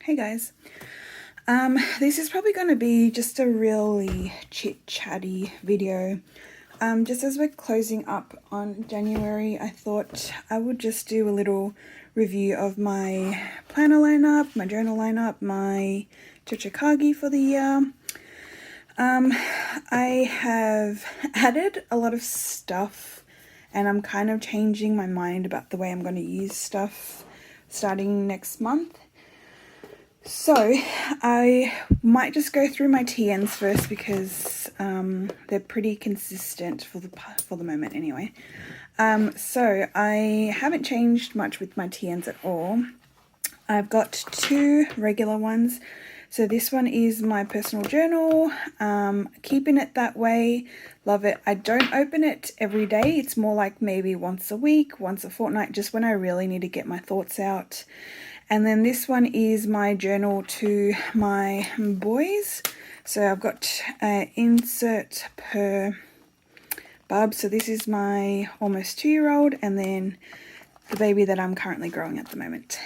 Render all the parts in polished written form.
Hey guys. This is probably going to be just a really chit-chatty video. Just as we're closing up on January, I thought I would just do a little review of my planner lineup, my journal lineup, my techo kaigi for the year. I have added a lot of stuff and I'm kind of changing my mind about the way I'm going to use stuff starting next month. So I might just go through my TNs first because they're pretty consistent for the moment anyway. So I haven't changed much with my TNs at all. I've got two regular ones. So this one is my personal journal, keeping it that way, love it. I don't open it every day. It's more like maybe once a week, once a fortnight, just when I really need to get my thoughts out. And then this one is my journal to my boys. So I've got an insert per bub. So this is my almost 2-year-old and then the baby that I'm currently growing at the moment.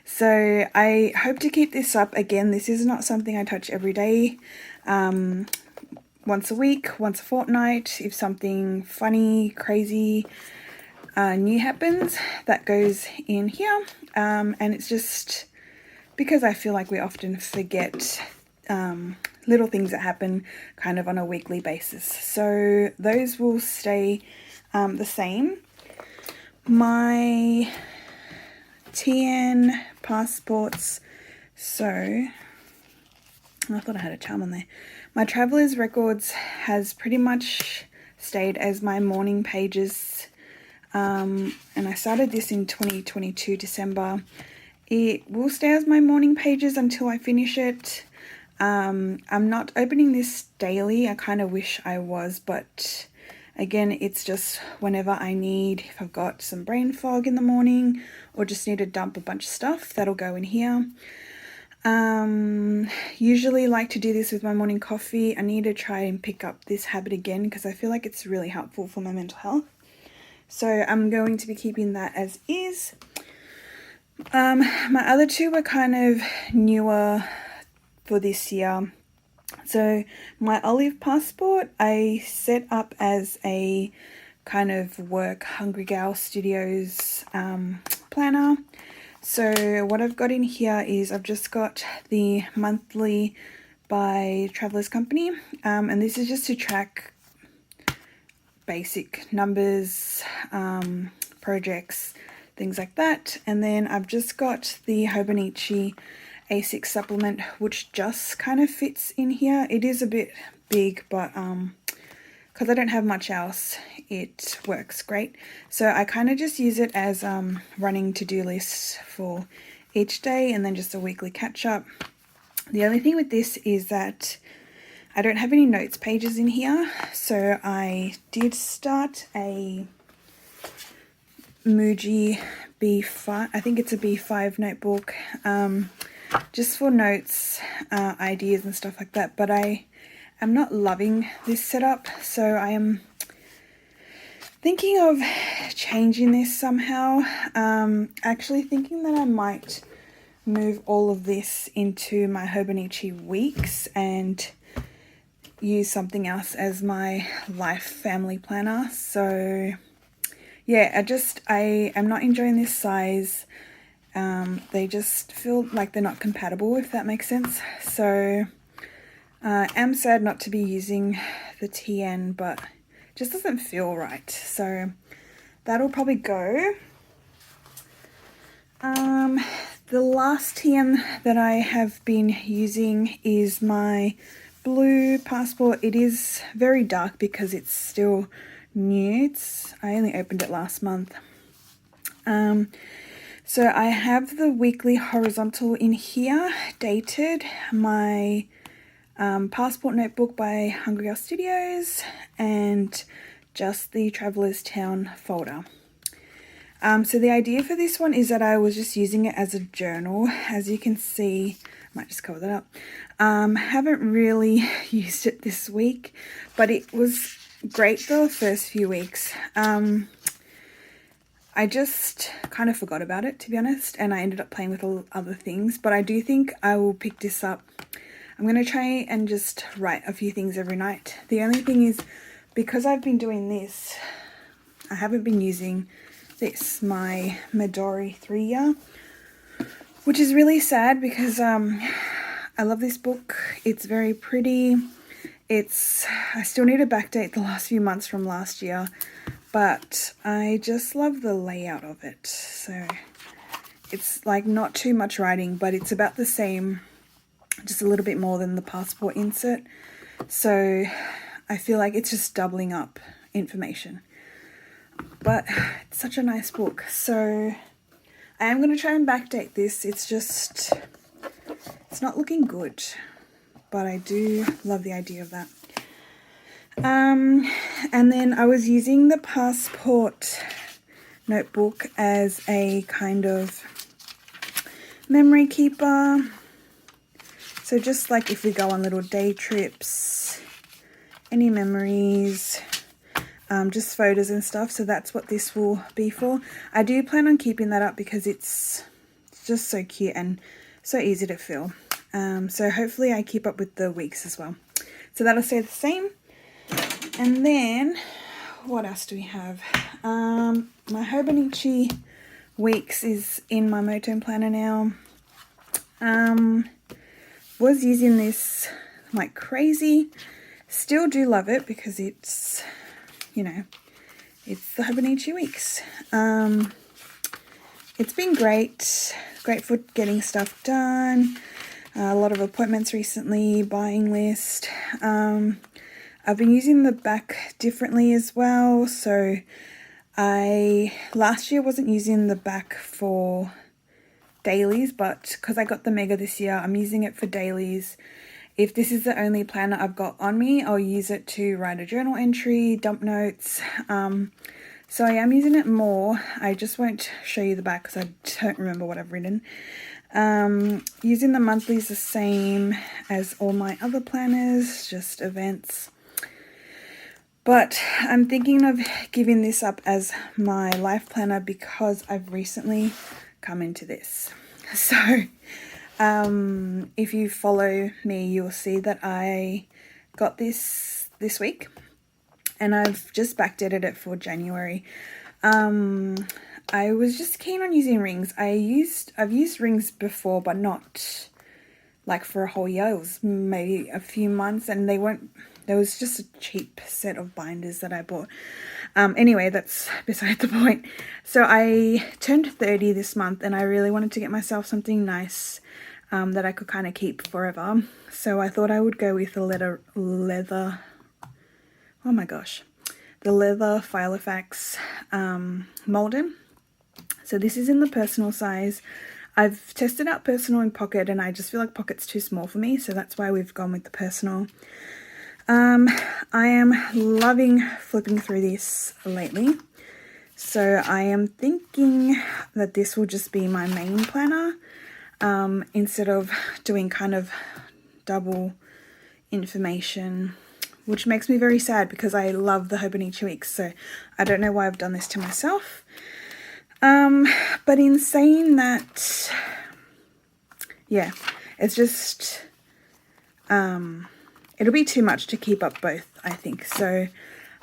So I hope to keep this up. Again, this is not something I touch every day. Once a week, once a fortnight. If something funny, crazy, new happens, that goes in here. And it's just because I feel like we often forget little things that happen kind of on a weekly basis. So those will stay the same. My TN passports, so I thought I had a charm on there. My traveler's records has pretty much stayed as my morning pages, and I started this in 2022 December. It will stay as my morning pages until I finish it. I'm not opening this daily. I kind of wish I was, but again, it's just whenever I need, if I've got some brain fog in the morning or just need to dump a bunch of stuff, that'll go in here. Usually like to do this with my morning coffee. I need to try and pick up this habit again because I feel like it's really helpful for my mental health. So I'm going to be keeping that as is. My other two were kind of newer for this year. So my Olive passport I set up as a kind of work Hungry Gal Studios planner. So what I've got in here is I've just got the monthly by Travelers Company, and this is just to track basic numbers, projects, things like that. And then I've just got the Hobonichi A6 supplement, which just kind of fits in here. It is a bit big, but because I don't have much else, it works great. So I kind of just use it as running to-do lists for each day and then just a weekly catch-up. The only thing with this is that I don't have any notes pages in here, so I did start a Muji B5, I think it's a B5 notebook, just for notes, ideas and stuff like that, but I am not loving this setup, so I am thinking of changing this somehow. Actually thinking that I might move all of this into my Hobonichi weeks and use something else as my life family planner. So yeah, I am not enjoying this size. They just feel like they're not compatible, if that makes sense. So I'm sad not to be using the TN, but it just doesn't feel right. So that'll probably go. The last TN that I have been using is my blue passport. It is very dark because it's still new. I only opened it last month. So I have the weekly horizontal in here, dated, my passport notebook by Hungry Gal Studios, and just the Traveller's Town folder. So the idea for this one is that I was just using it as a journal. As you can see, I might just cover that up. Haven't really used it this week, but it was great the first few weeks. I just kind of forgot about it, to be honest, and I ended up playing with other things, but I do think I will pick this up. I'm going to try and just write a few things every night. The only thing is, because I've been doing this, I haven't been using this, my Midori 3-year, which is really sad because I love this book. It's very pretty. I still need to backdate the last few months from last year, but I just love the layout of it. So it's like not too much writing, but it's about the same, just a little bit more than the passport insert. So I feel like it's just doubling up information. But it's such a nice book. So I am going to try and backdate this. It's not looking good, but I do love the idea of that. And then I was using the passport notebook as a kind of memory keeper. So just like if we go on little day trips, any memories, just photos and stuff. So that's what this will be for. I do plan on keeping that up because it's just so cute and so easy to fill. So hopefully I keep up with the weeks as well. So that'll stay the same. And then what else do we have? My Hobonichi weeks is in my motone planner now. Was using this like crazy. Still do love it because it's, you know, it's the Hobonichi weeks. It's been great for getting stuff done. A lot of appointments recently, buying list. I've been using the back differently as well. So last year wasn't using the back for dailies, but because I got the mega this year, I'm using it for dailies. If this is the only planner I've got on me, I'll use it to write a journal entry, dump notes. So I am using it more. I just won't show you the back because I don't remember what I've written. Using the monthlies the same as all my other planners, just events. But I'm thinking of giving this up as my life planner because I've recently come into this. So if you follow me, you'll see that I got this week and I've just backdated it for January. I was just keen on using rings. I've used rings before, but not like for a whole year. It was maybe a few months, and there was just a cheap set of binders that I bought. Anyway, that's beside the point. So I turned 30 this month and I really wanted to get myself something nice that I could kind of keep forever. So I thought I would go with the leather, oh my gosh, the leather Filofax Molden. So this is in the personal size. I've tested out personal and pocket and I just feel like pocket's too small for me. So that's why we've gone with the personal. I am loving flipping through this lately. So I am thinking that this will just be my main planner instead of doing kind of double information, which makes me very sad because I love the Hobonichi weeks. So I don't know why I've done this to myself. But in saying that, yeah, it's just, it'll be too much to keep up both, I think. So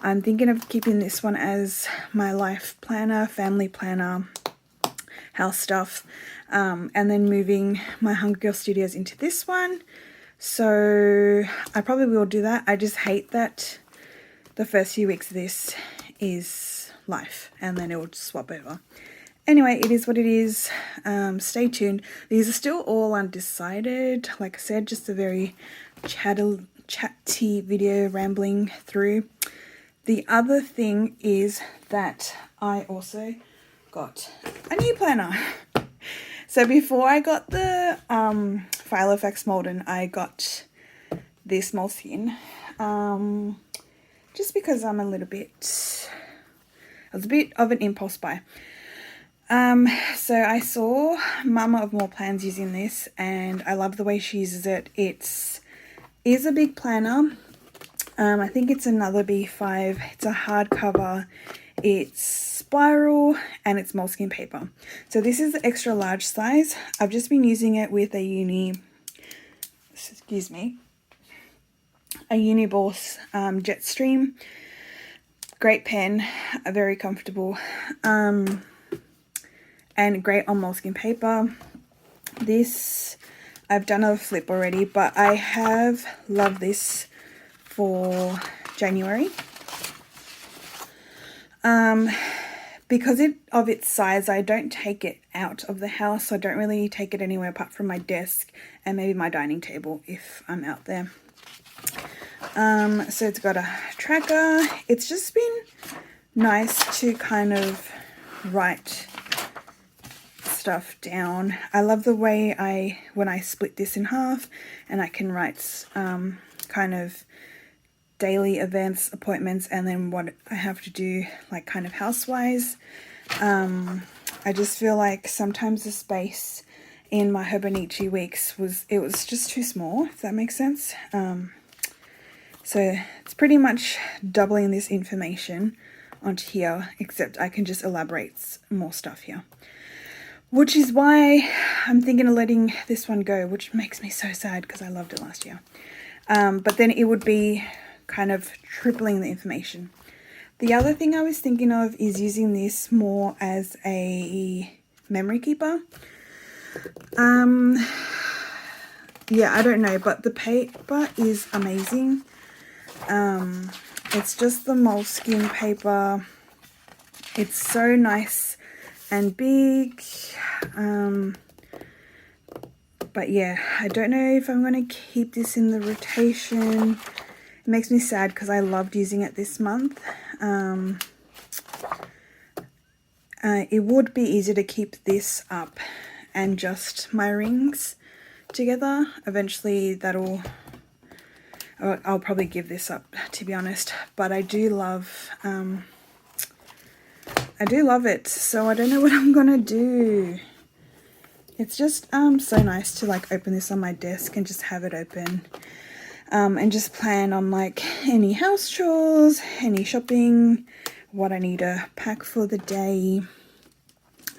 I'm thinking of keeping this one as my life planner, family planner, house stuff, and then moving my Hunger Girl Studios into this one. So I probably will do that. I just hate that the first few weeks of this is life and then it will swap over. Anyway, it is what it is. Stay tuned. These are still all undecided. Like I said, just a very chatty video rambling through. The other thing is that I also got a new planner. So before I got the Filofax Molden, I got this Moleskine. Just because I was a bit of an impulse buy. So I saw Mama of More Plans using this and I love the way she uses it. It is a big planner. I think it's another B5. It's a hardcover. It's spiral, and it's moleskin paper. So this is the extra large size. I've just been using it with a Uniboss Jetstream. Great pen, very comfortable, and great on moleskin paper. This, I've done a flip already, but I have loved this for January. Because of its size, I don't take it out of the house. I don't really take it anywhere apart from my desk and maybe my dining table if I'm out there. So it's got a tracker. It's just been nice to kind of write stuff down. I love the way when I split this in half and I can write kind of daily events, appointments, and then what I have to do, like kind of house-wise. I just feel like sometimes the space in my Hobonichi weeks was just too small, if that makes sense. So it's pretty much doubling this information onto here, except I can just elaborate more stuff here. Which is why I'm thinking of letting this one go, which makes me so sad because I loved it last year. But then it would be kind of tripling the information. The other thing I was thinking of is using this more as a memory keeper. Yeah, I don't know, but the paper is amazing. It's just the moleskin paper. It's so nice and big. But yeah, I don't know if I'm going to keep this in the rotation. It makes me sad because I loved using it this month. It would be easier to keep this up and just my rings together. Eventually I'll probably give this up, to be honest, but I do love it, so I don't know what I'm gonna do. It's just so nice to like open this on my desk and just have it open, and just plan on like any house chores, any shopping, what I need to pack for the day.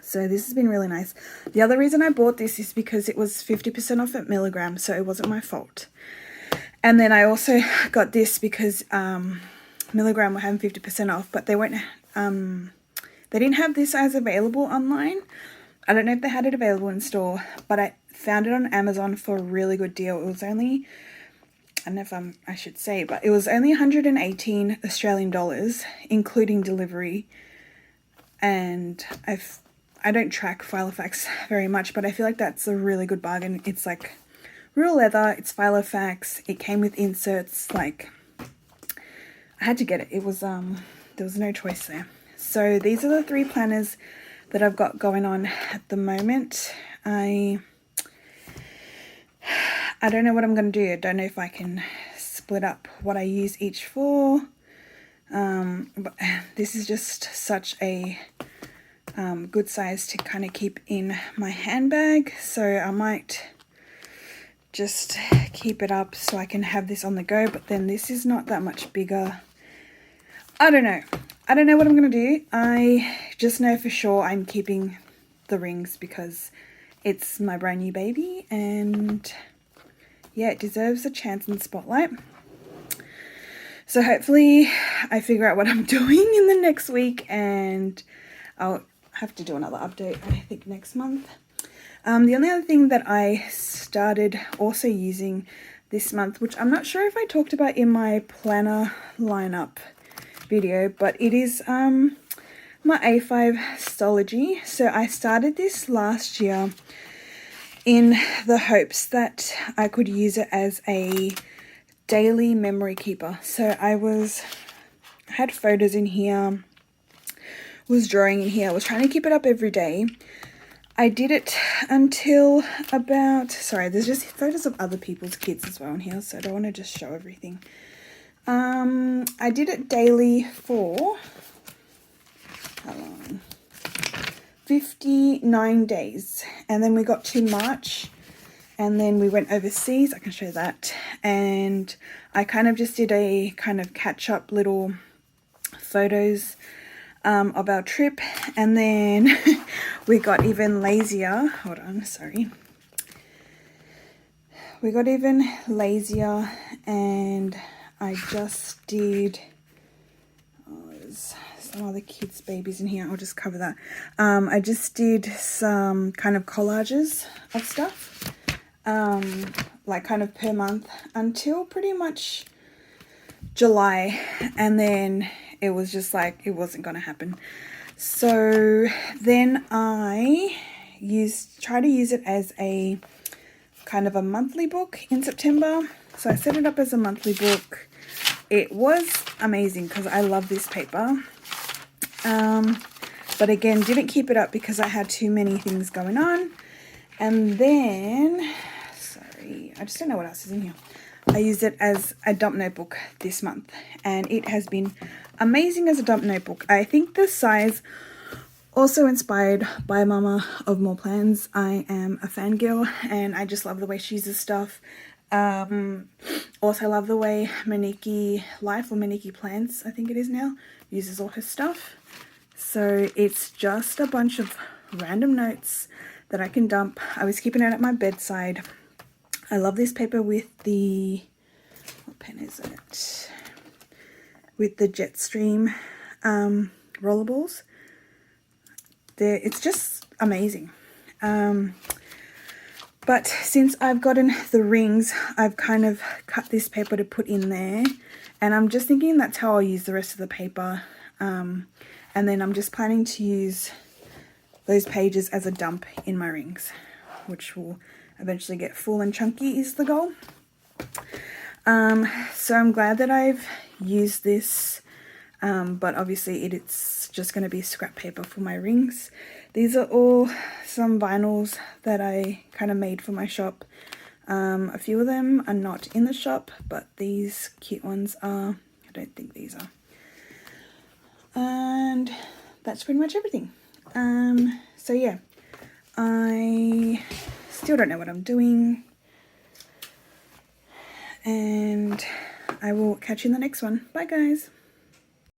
So this has been really nice. The other reason I bought this is because it was 50% off at Milligram, so it wasn't my fault. And then I also got this because Milligram were having 50% off, but they didn't have this as available online. I don't know if they had it available in store, but I found it on Amazon for a really good deal. It was only, I don't know if I should say, but it was only 118 Australian dollars, including delivery. And I don't track Filofax very much, but I feel like that's a really good bargain. It's like real leather, it's Filofax, it came with inserts, like I had to get it. It was there was no choice there. So these are the 3 planners that I've got going on at the moment. I don't know what I'm going to do. I don't know if I can split up what I use each for. But this is just such a good size to kind of keep in my handbag. So I might just keep it up so I can have this on the go. But then this is not that much bigger. I don't know. I don't know what I'm going to do. I just know for sure I'm keeping the rings because it's my brand new baby, and yeah, it deserves a chance in the spotlight. So hopefully I figure out what I'm doing in the next week, and I'll have to do another update, I think, next month. The only other thing that I started also using this month, which I'm not sure if I talked about in my planner lineup video, but it is my A5 Stology. So I started this last year in the hopes that I could use it as a daily memory keeper. So I had photos in here, was drawing in here, I was trying to keep it up every day. I did it until about, sorry, there's just photos of other people's kids as well in here, so I don't want to just show everything. I did it daily for, how long? 59 days. And then we got to March, and then we went overseas. I can show that. And I kind of just did a kind of catch up little photos of our trip. And then we got even lazier. Hold on, sorry. We got even lazier, and I just did, oh, there's some other kids' babies in here. I'll just cover that. I just did some kind of collages of stuff, like kind of per month until pretty much July, and then it was just like it wasn't going to happen. So then I try to use it as a kind of a monthly book in September. So I set it up as a monthly book. It was amazing because I love this paper. But again, didn't keep it up because I had too many things going on. And then, sorry, I just don't know what else is in here. I used it as a dump notebook this month, and it has been amazing as a dump notebook. I think the size, also inspired by Mama of More Plans. I am a fangirl, and I just love the way she uses stuff. Also love the way Maniki Life, or Maniki Plants, I think it is now, uses all her stuff. So it's just a bunch of random notes that I can dump. I was keeping it at my bedside. I love this paper with the, what pen is it? With the Jetstream rollerballs. It's just amazing. But since I've gotten the rings, I've kind of cut this paper to put in there. And I'm just thinking that's how I'll use the rest of the paper. And then I'm just planning to use those pages as a dump in my rings, which will eventually get full and chunky is the goal. So I'm glad that I've used this, but obviously it's just going to be scrap paper for my rings. These are all some vinyls that I kind of made for my shop. A few of them are not in the shop, but these cute ones are. I don't think these are. And that's pretty much everything. So yeah, I still don't know what I'm doing, and I will catch you in the next one. Bye guys.